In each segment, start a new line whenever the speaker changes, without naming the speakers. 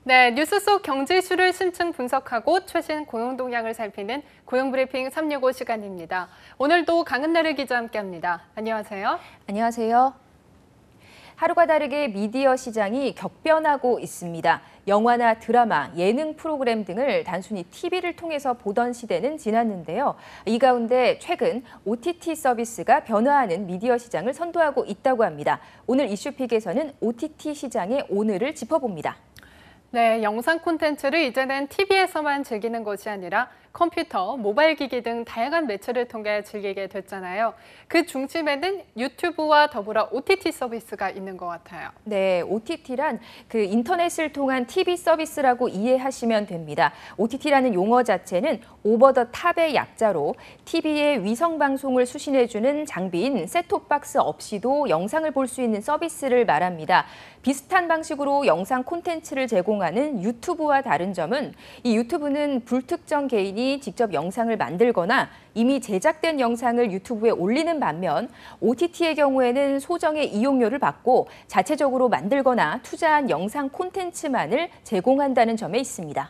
네, 뉴스 속 경제 이슈를 심층 분석하고 최신 고용 동향을 살피는 고용브리핑 365 시간입니다. 오늘도 강은나래 기자와 함께합니다. 안녕하세요.
안녕하세요. 하루가 다르게 미디어 시장이 격변하고 있습니다. 영화나 드라마, 예능 프로그램 등을 단순히 TV를 통해서 보던 시대는 지났는데요. 이 가운데 최근 OTT 서비스가 변화하는 미디어 시장을 선도하고 있다고 합니다. 오늘 이슈픽에서는 OTT 시장의 오늘을 짚어봅니다.
네, 영상 콘텐츠를 이제는 TV에서만 즐기는 것이 아니라 컴퓨터, 모바일 기기 등 다양한 매체를 통해 즐기게 됐잖아요. 그 중심에는 유튜브와 더불어 OTT 서비스가 있는 것 같아요.
네, OTT란 그 인터넷을 통한 TV 서비스라고 이해하시면 됩니다. OTT라는 용어 자체는 오버 더 탑의 약자로 TV의 위성 방송을 수신해주는 장비인 셋톱박스 없이도 영상을 볼 수 있는 서비스를 말합니다. 비슷한 방식으로 영상 콘텐츠를 제공하는 유튜브와 다른 점은 이 유튜브는 불특정 개인이 직접 영상을 만들거나 이미 제작된 영상을 유튜브에 올리는 반면 OTT의 경우에는 소정의 이용료를 받고 자체적으로 만들거나 투자한 영상 콘텐츠만을 제공한다는 점에 있습니다.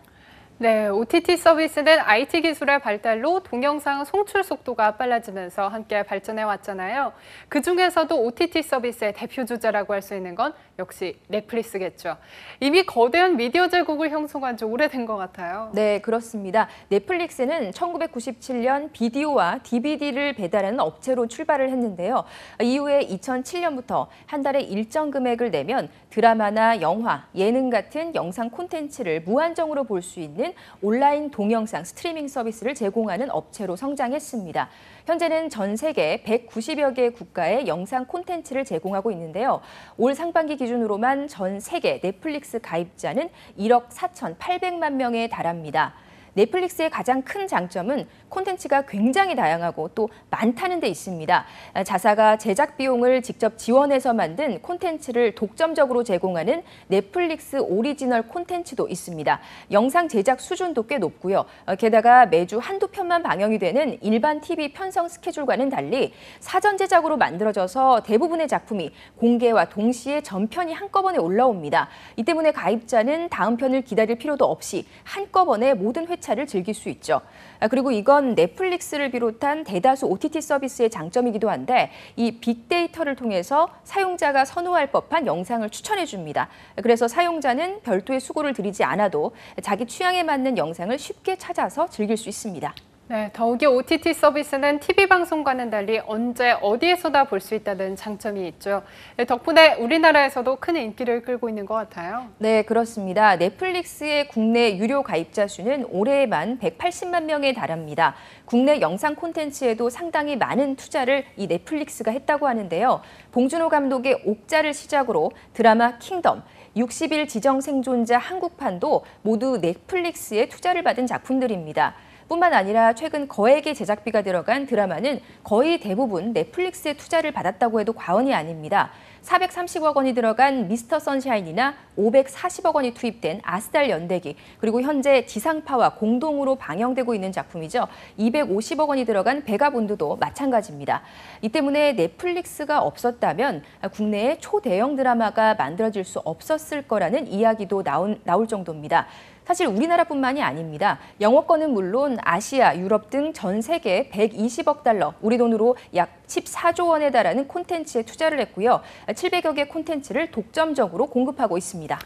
네, OTT 서비스는 IT 기술의 발달로 동영상 송출 속도가 빨라지면서 함께 발전해 왔잖아요. 그중에서도 OTT 서비스의 대표 주자라고 할 수 있는 건 역시 넷플릭스겠죠. 이미 거대한 미디어 제국을 형성한 지 오래된 것 같아요.
네, 그렇습니다. 넷플릭스는 1997년 비디오와 DVD를 배달하는 업체로 출발을 했는데요. 이후에 2007년부터 한 달에 일정 금액을 내면 드라마나 영화, 예능 같은 영상 콘텐츠를 무한정으로 볼 수 있는 온라인 동영상 스트리밍 서비스를 제공하는 업체로 성장했습니다. 현재는 전 세계 190여 개 국가의 영상 콘텐츠를 제공하고 있는데요. 올 상반기 기준으로만 전 세계 넷플릭스 가입자는 1억 4,800만 명에 달합니다. 넷플릭스의 가장 큰 장점은 콘텐츠가 굉장히 다양하고 또 많다는 데 있습니다. 자사가 제작 비용을 직접 지원해서 만든 콘텐츠를 독점적으로 제공하는 넷플릭스 오리지널 콘텐츠도 있습니다. 영상 제작 수준도 꽤 높고요. 게다가 매주 한두 편만 방영이 되는 일반 TV 편성 스케줄과는 달리 사전 제작으로 만들어져서 대부분의 작품이 공개와 동시에 전편이 한꺼번에 올라옵니다. 이 때문에 가입자는 다음 편을 기다릴 필요도 없이 한꺼번에 모든 회차를 즐길 수 있죠. 그리고 이건 넷플릭스를 비롯한 대다수 OTT 서비스의 장점이기도 한데 이 빅데이터를 통해서 사용자가 선호할 법한 영상을 추천해 줍니다. 그래서 사용자는 별도의 수고를 들이지 않아도 자기 취향에 맞는 영상을 쉽게 찾아서 즐길 수 있습니다.
네, 더욱이 OTT 서비스는 TV 방송과는 달리 언제 어디에서나 볼 수 있다는 장점이 있죠. 덕분에 우리나라에서도 큰 인기를 끌고 있는 것 같아요.
네, 그렇습니다. 넷플릭스의 국내 유료 가입자 수는 올해에만 180만 명에 달합니다. 국내 영상 콘텐츠에도 상당히 많은 투자를 이 넷플릭스가 했다고 하는데요. 봉준호 감독의 옥자를 시작으로 드라마 킹덤, 60일 지정 생존자 한국판도 모두 넷플릭스에 투자를 받은 작품들입니다. 뿐만 아니라 최근 거액의 제작비가 들어간 드라마는 거의 대부분 넷플릭스에 투자를 받았다고 해도 과언이 아닙니다. 430억 원이 들어간 미스터 선샤인이나 540억 원이 투입된 아스달 연대기, 그리고 현재 지상파와 공동으로 방영되고 있는 작품이죠. 250억 원이 들어간 베가본드도 마찬가지입니다. 이 때문에 넷플릭스가 없었다면 국내에 초대형 드라마가 만들어질 수 없었을 거라는 이야기도 나올 정도입니다. 사실 우리나라뿐만이 아닙니다. 영어권은 물론 아시아, 유럽 등 전 세계 120억 달러, 우리 돈으로 약 14조 원에 달하는 콘텐츠에 투자를 했고요. 700여 개 콘텐츠를 독점적으로 공급하고 있습니다.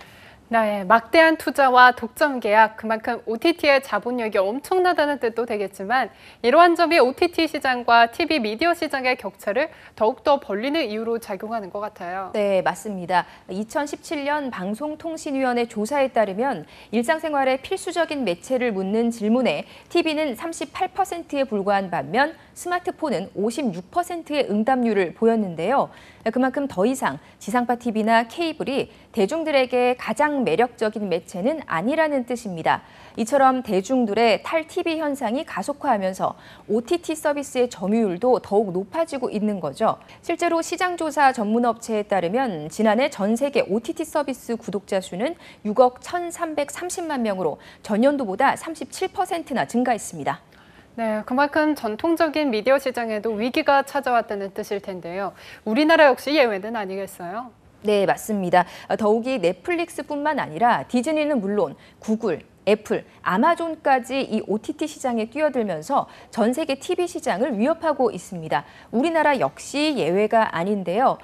네, 막대한 투자와 독점 계약, 그만큼 OTT의 자본력이 엄청나다는 뜻도 되겠지만 이러한 점이 OTT 시장과 TV 미디어 시장의 격차를 더욱더 벌리는 이유로 작용하는 것 같아요.
네, 맞습니다. 2017년 방송통신위원회 조사에 따르면 일상생활의 필수적인 매체를 묻는 질문에 TV는 38%에 불과한 반면 스마트폰은 56%의 응답률을 보였는데요. 그만큼 더 이상 지상파 TV나 케이블이 대중들에게 가장 매력적인 매체는 아니라는 뜻입니다. 이처럼 대중들의 탈TV 현상이 가속화하면서 OTT 서비스의 점유율도 더욱 높아지고 있는 거죠. 실제로 시장조사 전문업체에 따르면 지난해 전 세계 OTT 서비스 구독자 수는 6억 1,330만 명으로 전년도보다 37%나 증가했습니다.
네, 그만큼 전통적인 미디어 시장에도 위기가 찾아왔다는 뜻일 텐데요. 우리나라 역시 예외는 아니겠어요?
네, 맞습니다. 더욱이 넷플릭스뿐만 아니라 디즈니는 물론 구글, 애플, 아마존까지 이 OTT 시장에 뛰어들면서 전 세계 TV 시장을 위협하고 있습니다. 우리나라 역시 예외가 아닌데요.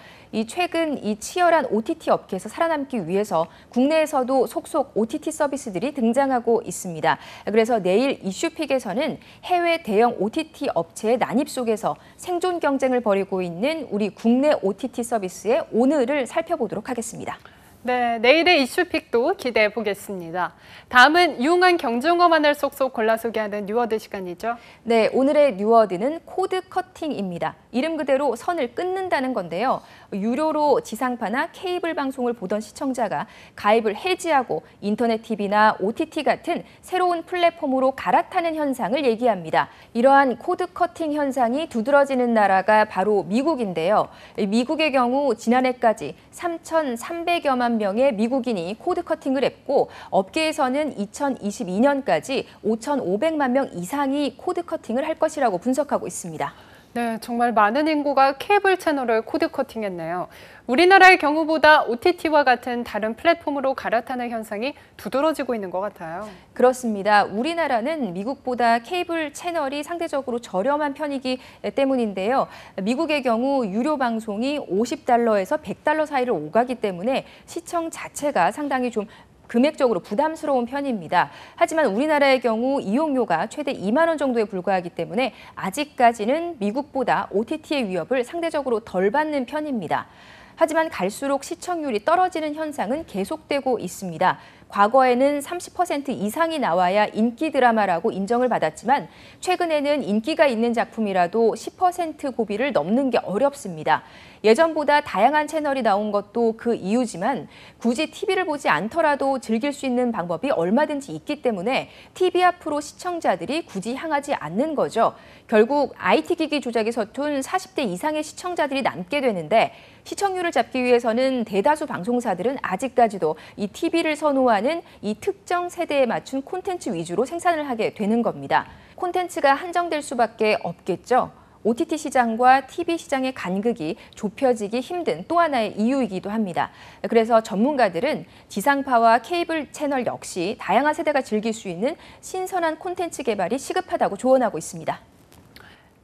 최근 이 치열한 OTT 업계에서 살아남기 위해서 국내에서도 속속 OTT 서비스들이 등장하고 있습니다. 그래서 내일 이슈픽에서는 해외 대형 OTT 업체의 난입 속에서 생존 경쟁을 벌이고 있는 우리 국내 OTT 서비스의 오늘을 살펴보도록 하겠습니다.
네, 내일의 이슈픽도 기대해 보겠습니다. 다음은 유용한 경제용어만을 쏙쏙 골라 소개하는 뉴워드 시간이죠.
네, 오늘의 뉴워드는 코드 커팅입니다. 이름 그대로 선을 끊는다는 건데요. 유료로 지상파나 케이블 방송을 보던 시청자가 가입을 해지하고 인터넷 TV나 OTT 같은 새로운 플랫폼으로 갈아타는 현상을 얘기합니다. 이러한 코드 커팅 현상이 두드러지는 나라가 바로 미국인데요. 미국의 경우 지난해까지 3,300여만 명의 미국인이 코드 커팅을 했고 업계에서는 2022년까지 5,500만 명 이상이 코드 커팅을 할 것이라고 분석하고 있습니다.
네, 정말 많은 인구가 케이블 채널을 코드 커팅했네요. 우리나라의 경우보다 OTT와 같은 다른 플랫폼으로 갈아타는 현상이 두드러지고 있는 것 같아요.
그렇습니다. 우리나라는 미국보다 케이블 채널이 상대적으로 저렴한 편이기 때문인데요. 미국의 경우 유료 방송이 $50에서 $100 사이를 오가기 때문에 시청 자체가 상당히 좀 금액적으로 부담스러운 편입니다. 하지만 우리나라의 경우 이용료가 최대 2만 원 정도에 불과하기 때문에 아직까지는 미국보다 OTT의 위협을 상대적으로 덜 받는 편입니다. 하지만 갈수록 시청률이 떨어지는 현상은 계속되고 있습니다. 과거에는 30% 이상이 나와야 인기 드라마라고 인정을 받았지만 최근에는 인기가 있는 작품이라도 10% 고비를 넘는 게 어렵습니다. 예전보다 다양한 채널이 나온 것도 그 이유지만 굳이 TV를 보지 않더라도 즐길 수 있는 방법이 얼마든지 있기 때문에 TV 앞으로 시청자들이 굳이 향하지 않는 거죠. 결국 IT 기기 조작에 서툰 40대 이상의 시청자들이 남게 되는데 시청률을 잡기 위해서는 대다수 방송사들은 아직까지도 이 TV를 선호하는 이 특정 세대에 맞춘 콘텐츠 위주로 생산을 하게 되는 겁니다. 콘텐츠가 한정될 수밖에 없겠죠. OTT 시장과 TV 시장의 간극이 좁혀지기 힘든 또 하나의 이유이기도 합니다. 그래서 전문가들은 지상파와 케이블 채널 역시 다양한 세대가 즐길 수 있는 신선한 콘텐츠 개발이 시급하다고 조언하고 있습니다.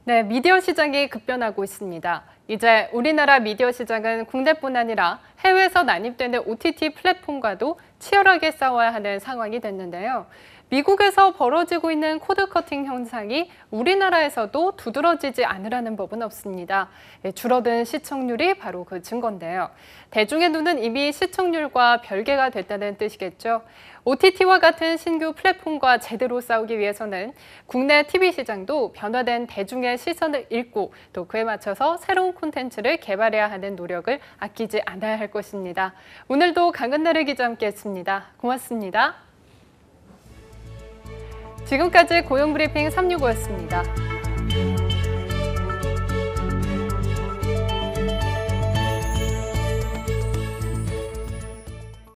네, 미디어 시장이 급변하고 있습니다. 이제 우리나라 미디어 시장은 국내뿐 아니라 해외에서 난입되는 OTT 플랫폼과도 치열하게 싸워야 하는 상황이 됐는데요. 미국에서 벌어지고 있는 코드 커팅 현상이 우리나라에서도 두드러지지 않으라는 법은 없습니다. 줄어든 시청률이 바로 그 증거인데요. 대중의 눈은 이미 시청률과 별개가 됐다는 뜻이겠죠. OTT와 같은 신규 플랫폼과 제대로 싸우기 위해서는 국내 TV 시장도 변화된 대중의 시선을 읽고 또 그에 맞춰서 새로운 콘텐츠를 개발해야 하는 노력을 아끼지 않아야 할 것입니다. 오늘도 강은나래 기자 함께했습니다. 고맙습니다. 지금까지 고용브리핑 365였습니다.